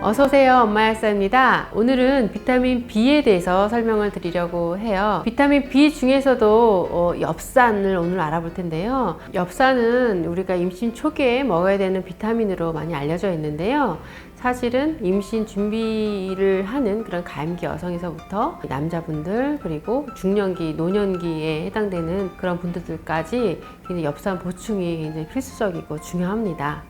어서오세요. 엄마약사입니다. 오늘은 비타민 B에 대해서 설명을 드리려고 해요. 비타민 B 중에서도 엽산을 오늘 알아볼 텐데요. 엽산은 우리가 임신 초기에 먹어야 되는 비타민으로 많이 알려져 있는데요. 사실은 임신 준비를 하는 그런 가임기 여성에서부터 남자분들 그리고 중년기, 노년기에 해당되는 그런 분들까지 엽산 보충이 굉장히 필수적이고 중요합니다.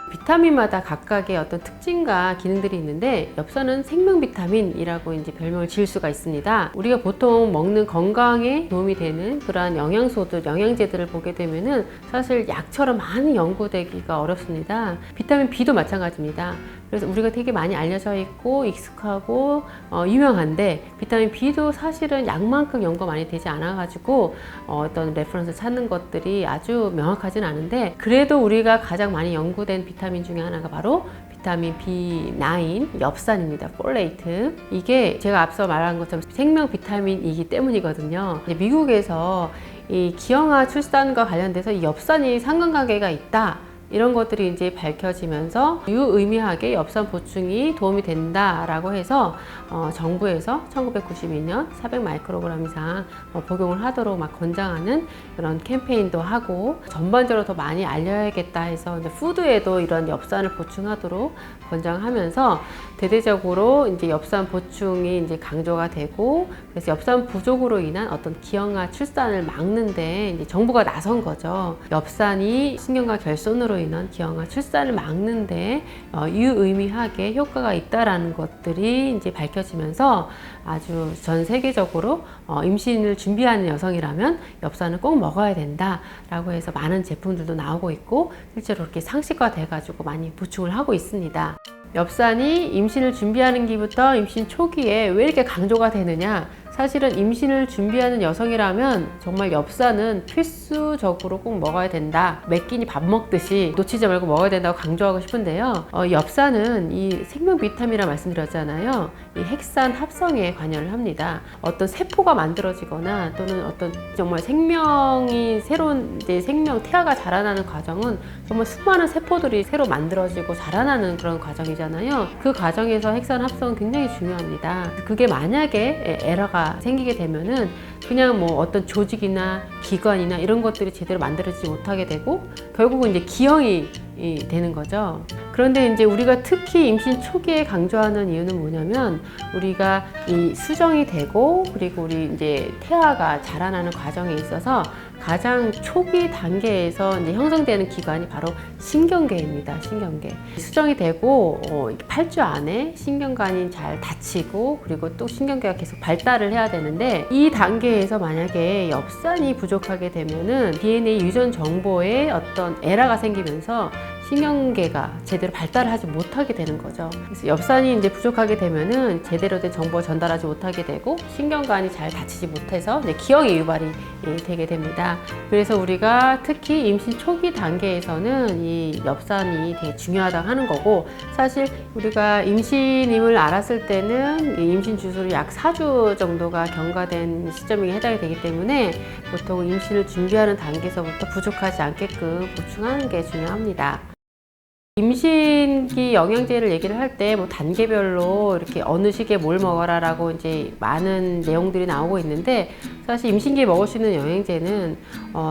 비타민마다 각각의 어떤 특징과 기능들이 있는데 엽산은 생명 비타민이라고 이제 별명을 지을 수가 있습니다. 우리가 보통 먹는 건강에 도움이 되는 그러한 영양소들, 영양제들을 보게 되면은 사실 약처럼 많이 연구되기가 어렵습니다. 비타민 B도 마찬가지입니다. 그래서 우리가 되게 많이 알려져 있고 익숙하고 유명한데 비타민 B도 사실은 약만큼 연구가 많이 되지 않아 가지고 어떤 레퍼런스 찾는 것들이 아주 명확하진 않은데 그래도 우리가 가장 많이 연구된 비타민 중에 하나가 바로 비타민 B9 엽산입니다. 폴레이트. 이게 제가 앞서 말한 것처럼 생명 비타민이기 때문이거든요. 미국에서 이 기형아 출산과 관련돼서 이 엽산이 상관관계가 있다. 이런 것들이 이제 밝혀지면서 유의미하게 엽산 보충이 도움이 된다라고 해서 정부에서 1992년 400 마이크로그램 이상 복용을 하도록 막 권장하는 그런 캠페인도 하고 전반적으로 더 많이 알려야겠다 해서 이제 푸드에도 이런 엽산을 보충하도록 권장하면서 대대적으로 이제 엽산 보충이 이제 강조가 되고 그래서 엽산 부족으로 인한 어떤 기형아 출산을 막는데 이제 정부가 나선 거죠. 엽산이 신경과 결손으로 인한 기형아 출산을 막는데 유의미하게 효과가 있다라는 것들이 이제 밝혀지면서 아주 전 세계적으로 임신을 준비하는 여성이라면 엽산을 꼭 먹어야 된다라고 해서 많은 제품들도 나오고 있고 실제로 이렇게 상식화 돼가지고 많이 보충을 하고 있습니다. 엽산이 임신을 준비하는 기부터 임신 초기에 왜 이렇게 강조가 되느냐? 사실은 임신을 준비하는 여성이라면 정말 엽산은 필수적으로 꼭 먹어야 된다. 매 끼니 밥 먹듯이 놓치지 말고 먹어야 된다고 강조하고 싶은데요. 엽산은 이 생명 비타민이라 말씀드렸잖아요. 이 핵산 합성에 관여를 합니다. 어떤 세포가 만들어지거나 또는 어떤 정말 생명이 새로운 이제 생명 태아가 자라나는 과정은 정말 수많은 세포들이 새로 만들어지고 자라나는 그런 과정이잖아요. 그 과정에서 핵산 합성은 굉장히 중요합니다. 그게 만약에 에러가 생기게 되면은 그냥 뭐 어떤 조직이나 기관이나 이런 것들이 제대로 만들어지지 못하게 되고 결국은 이제 기형이 되는 거죠. 그런데 이제 우리가 특히 임신 초기에 강조하는 이유는 뭐냐면 우리가 이 수정이 되고 그리고 우리 이제 태아가 자라나는 과정에 있어서 가장 초기 단계에서 이제 형성되는 기관이 바로 신경계입니다. 신경계. 수정이 되고 8주 안에 신경관이 잘 닫히고 그리고 또 신경계가 계속 발달을 해야 되는데 이 단계에서 만약에 엽산이 부족하게 되면은 DNA 유전 정보에 어떤 에러가 생기면서 신경계가 제대로 발달을 하지 못하게 되는 거죠. 그래서 엽산이 이제 부족하게 되면은 제대로 된 정보를 전달하지 못하게 되고 신경관이 잘 닫히지 못해서 이제 기형이 유발이 되게 됩니다. 그래서 우리가 특히 임신 초기 단계에서는 이 엽산이 되게 중요하다고 하는 거고 사실 우리가 임신임을 알았을 때는 임신 주수로 약 4주 정도가 경과된 시점에 해당이 되기 때문에 보통 임신을 준비하는 단계에서부터 부족하지 않게끔 보충하는 게 중요합니다. 임신기 영양제를 얘기를 할 때 뭐 단계별로 이렇게 어느 시기에 뭘 먹어라 라고 이제 많은 내용들이 나오고 있는데 사실 임신기에 먹을 수 있는 영양제는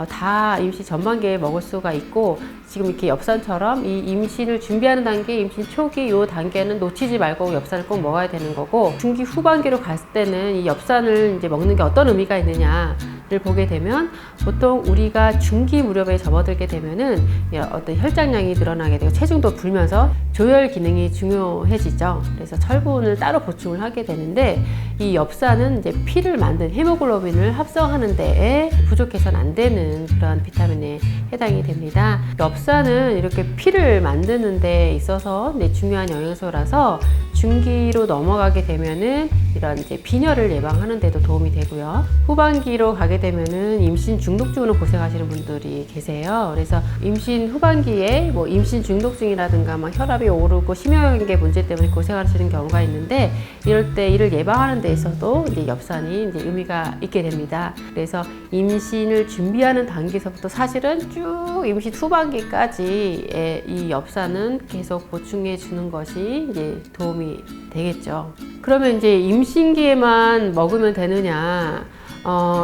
다 임신 전반기에 먹을 수가 있고 지금 이렇게 엽산처럼 이 임신을 준비하는 단계, 임신 초기 요 단계는 놓치지 말고 엽산을 꼭 먹어야 되는 거고 중기 후반기로 갔을 때는 이 엽산을 이제 먹는 게 어떤 의미가 있느냐를 보게 되면 보통 우리가 중기 무렵에 접어들게 되면은 어떤 혈장량이 늘어나게 되고 체중도 불면서 조혈 기능이 중요해지죠. 그래서 철분을 따로 보충을 하게 되는데 이 엽산은 이제 피를 만든 헤모글로빈을 합성하는 데에 부족해서는 안 되는 그런 비타민에 해당이 됩니다. 엽산은 이렇게 피를 만드는 데 있어서 중요한 영양소라서 중기로 넘어가게 되면은 이런 이제 빈혈을 예방하는 데도 도움이 되고요. 후반기로 가게 되면은 임신 중독증으로 고생하시는 분들이 계세요. 그래서 임신 후반기에 뭐 임신 중독증이라든가 막 혈압이 오르고 심혈관계 문제 때문에 고생하시는 경우가 있는데, 이럴 때 이를 예방하는 데 있어도 이제 엽산이 이제 의미가 있게 됩니다. 그래서 임신을 준비하는 단계에서부터 사실은 쭉 임신 후반기까지 이 엽산은 계속 보충해 주는 것이 이제 도움이 되겠죠. 그러면 이제 임신기에만 먹으면 되느냐?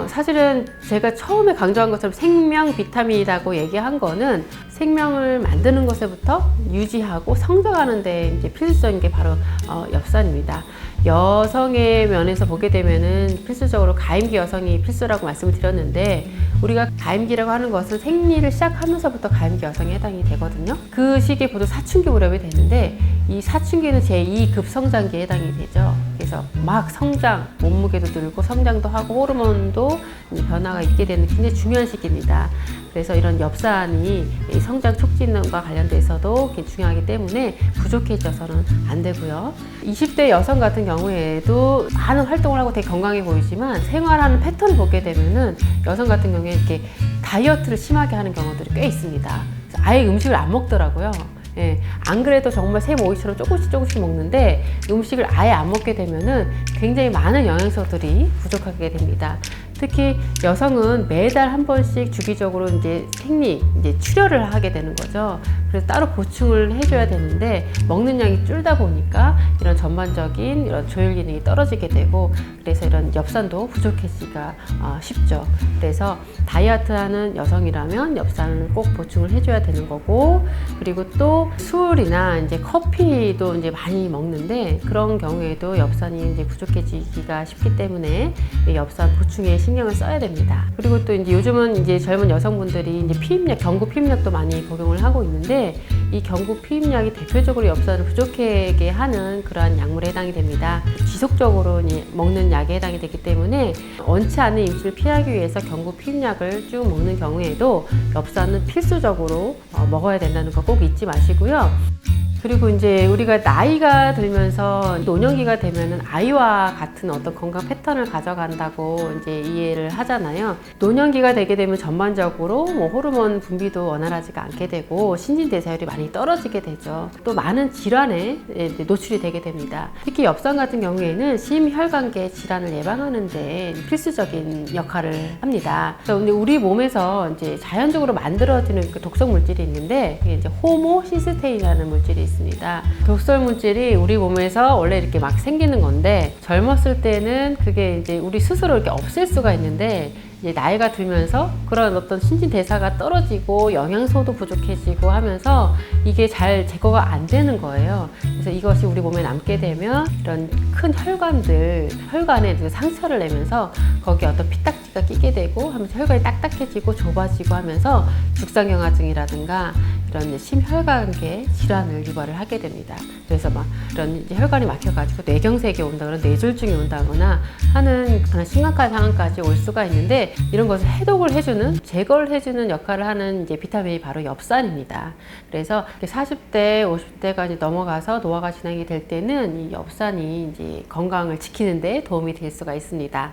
사실은 제가 처음에 강조한 것처럼 생명 비타민이라고 얘기한 거는 생명을 만드는 것에부터 유지하고 성장하는 데 이제 필수적인 게 바로 엽산입니다. 여성의 면에서 보게 되면은 필수적으로 가임기 여성이 필수라고 말씀을 드렸는데, 우리가 가임기라고 하는 것은 생리를 시작하면서부터 가임기 여성에 해당이 되거든요. 그 시기에 보통 사춘기 무렵이 되는데, 이 사춘기는 제2 급성장기에 해당이 되죠. 그래서 막 성장, 몸무게도 늘고 성장도 하고 호르몬도 변화가 있게 되는 굉장히 중요한 시기입니다. 그래서 이런 엽산이 성장 촉진과 관련돼서도 중요하기 때문에 부족해져서는 안 되고요. 20대 여성 같은 경우에도 많은 활동을 하고 되게 건강해 보이지만 생활하는 패턴을 보게 되면은 여성 같은 경우에 이렇게 다이어트를 심하게 하는 경우들이 꽤 있습니다. 아예 음식을 안 먹더라고요. 예, 안 그래도 정말 샘오이처럼 조금씩 먹는데 음식을 아예 안 먹게 되면은 굉장히 많은 영양소들이 부족하게 됩니다. 특히 여성은 매달 한 번씩 주기적으로 이제 이제 출혈을 하게 되는 거죠. 그래서 따로 보충을 해줘야 되는데 먹는 양이 줄다 보니까 이런 전반적인 이런 조혈 기능이 떨어지게 되고, 그래서 이런 엽산도 부족해지기가 쉽죠. 그래서 다이어트하는 여성이라면 엽산을 꼭 보충을 해줘야 되는 거고, 그리고 또 술이나 이제 커피도 이제 많이 먹는데 그런 경우에도 엽산이 이제 부족해지기가 쉽기 때문에 엽산 보충에 신경을 써야 됩니다. 그리고 또 이제 요즘은 이제 젊은 여성분들이 이제 피임약, 경구 피임약도 많이 복용을 하고 있는데, 이 경구 피임약이 대표적으로 엽산을 부족하게 하는 그러한 약물에 해당이 됩니다. 지속적으로 먹는 약에 해당이 되기 때문에 원치 않는 임신을 피하기 위해서 경구 피임약을 쭉 먹는 경우에도 엽산은 필수적으로 먹어야 된다는 거 꼭 잊지 마시고요. 그리고 이제 우리가 나이가 들면서 노년기가 되면은 아이와 같은 어떤 건강 패턴을 가져간다고 이제 이해를 하잖아요. 노년기가 되게 되면 전반적으로 뭐 호르몬 분비도 원활하지가 않게 되고 신진대사율이 많이 떨어지게 되죠. 또 많은 질환에 노출이 되게 됩니다. 특히 엽산 같은 경우에는 심혈관계 질환을 예방하는 데 필수적인 역할을 합니다. 근데 우리 몸에서 이제 자연적으로 만들어지는 그 독성 물질이 있는데, 이게 이제 호모시스테인이라는 물질이 있습니다. 독성 물질이 우리 몸에서 원래 이렇게 막 생기는 건데, 젊었을 때는 그게 이제 우리 스스로 이렇게 없앨 수가 있는데, 이제 나이가 들면서 그런 어떤 신진대사가 떨어지고 영양소도 부족해지고 하면서 이게 잘 제거가 안 되는 거예요. 그래서 이것이 우리 몸에 남게 되면 이런 큰 혈관에 상처를 내면서 거기에 어떤 피딱지가 끼게 되고 하면서 혈관이 딱딱해지고 좁아지고 하면서 죽상경화증이라든가 이런 심혈관계 질환을 유발을 하게 됩니다. 그래서 막 이런 이제 혈관이 막혀가지고 뇌경색이 온다거나 뇌졸중이 온다거나 하는 그런 심각한 상황까지 올 수가 있는데, 이런 것을 해독을 해주는, 제거를 해주는 역할을 하는 이제 비타민이 바로 엽산입니다. 그래서 40대, 50대가 이제 넘어가서 노화가 진행이 될 때는 이 엽산이 이제 건강을 지키는데 도움이 될 수가 있습니다.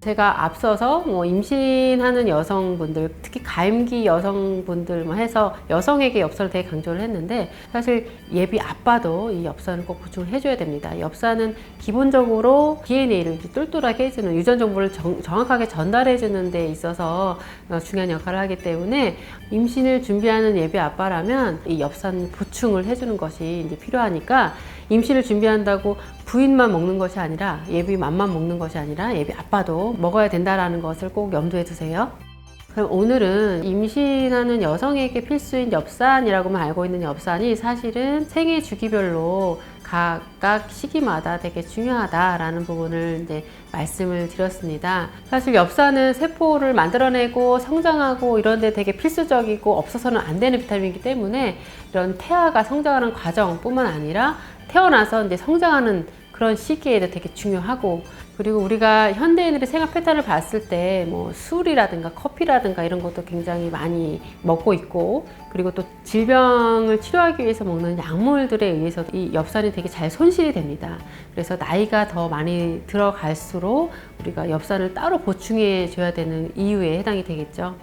제가 앞서서 뭐 임신하는 여성분들, 특히 가임기 여성분들만 해서 여성에게 엽산을 되게 강조를 했는데, 사실 예비 아빠도 이 엽산을 꼭 보충을 해줘야 됩니다. 엽산은 기본적으로 DNA를 똘똘하게 해주는, 유전 정보를 정확하게 전달해 주는 데 있어서 중요한 역할을 하기 때문에 임신을 준비하는 예비 아빠라면 이 엽산 보충을 해주는 것이 이제 필요하니까, 임신을 준비한다고 부인만 먹는 것이 아니라, 예비 맘만 먹는 것이 아니라 예비 아빠도 먹어야 된다는 것을 꼭 염두에 두세요. 그럼 오늘은 임신하는 여성에게 필수인 엽산이라고만 알고 있는 엽산이 사실은 생애 주기별로 각각 시기마다 되게 중요하다라는 부분을 이제 말씀을 드렸습니다. 사실 엽산은 세포를 만들어내고 성장하고 이런 데 되게 필수적이고 없어서는 안 되는 비타민이기 때문에 이런 태아가 성장하는 과정뿐만 아니라 태어나서 이제 성장하는 그런 시기에도 되게 중요하고, 그리고 우리가 현대인들의 생활 패턴을 봤을 때 뭐 술이라든가 커피라든가 이런 것도 굉장히 많이 먹고 있고, 그리고 또 질병을 치료하기 위해서 먹는 약물들에 의해서 이 엽산이 되게 잘 손실이 됩니다. 그래서 나이가 더 많이 들어갈수록 우리가 엽산을 따로 보충해 줘야 되는 이유에 해당이 되겠죠.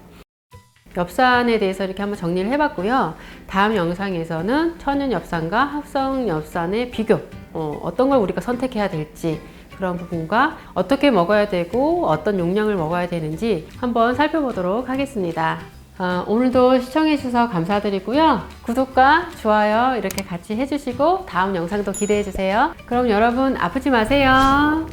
엽산에 대해서 이렇게 한번 정리를 해봤고요. 다음 영상에서는 천연 엽산과 합성 엽산의 비교, 어떤 걸 우리가 선택해야 될지, 그런 부분과 어떻게 먹어야 되고 어떤 용량을 먹어야 되는지 한번 살펴보도록 하겠습니다. 오늘도 시청해 주셔서 감사드리고요. 구독과 좋아요 이렇게 같이 해주시고 다음 영상도 기대해 주세요. 그럼 여러분 아프지 마세요.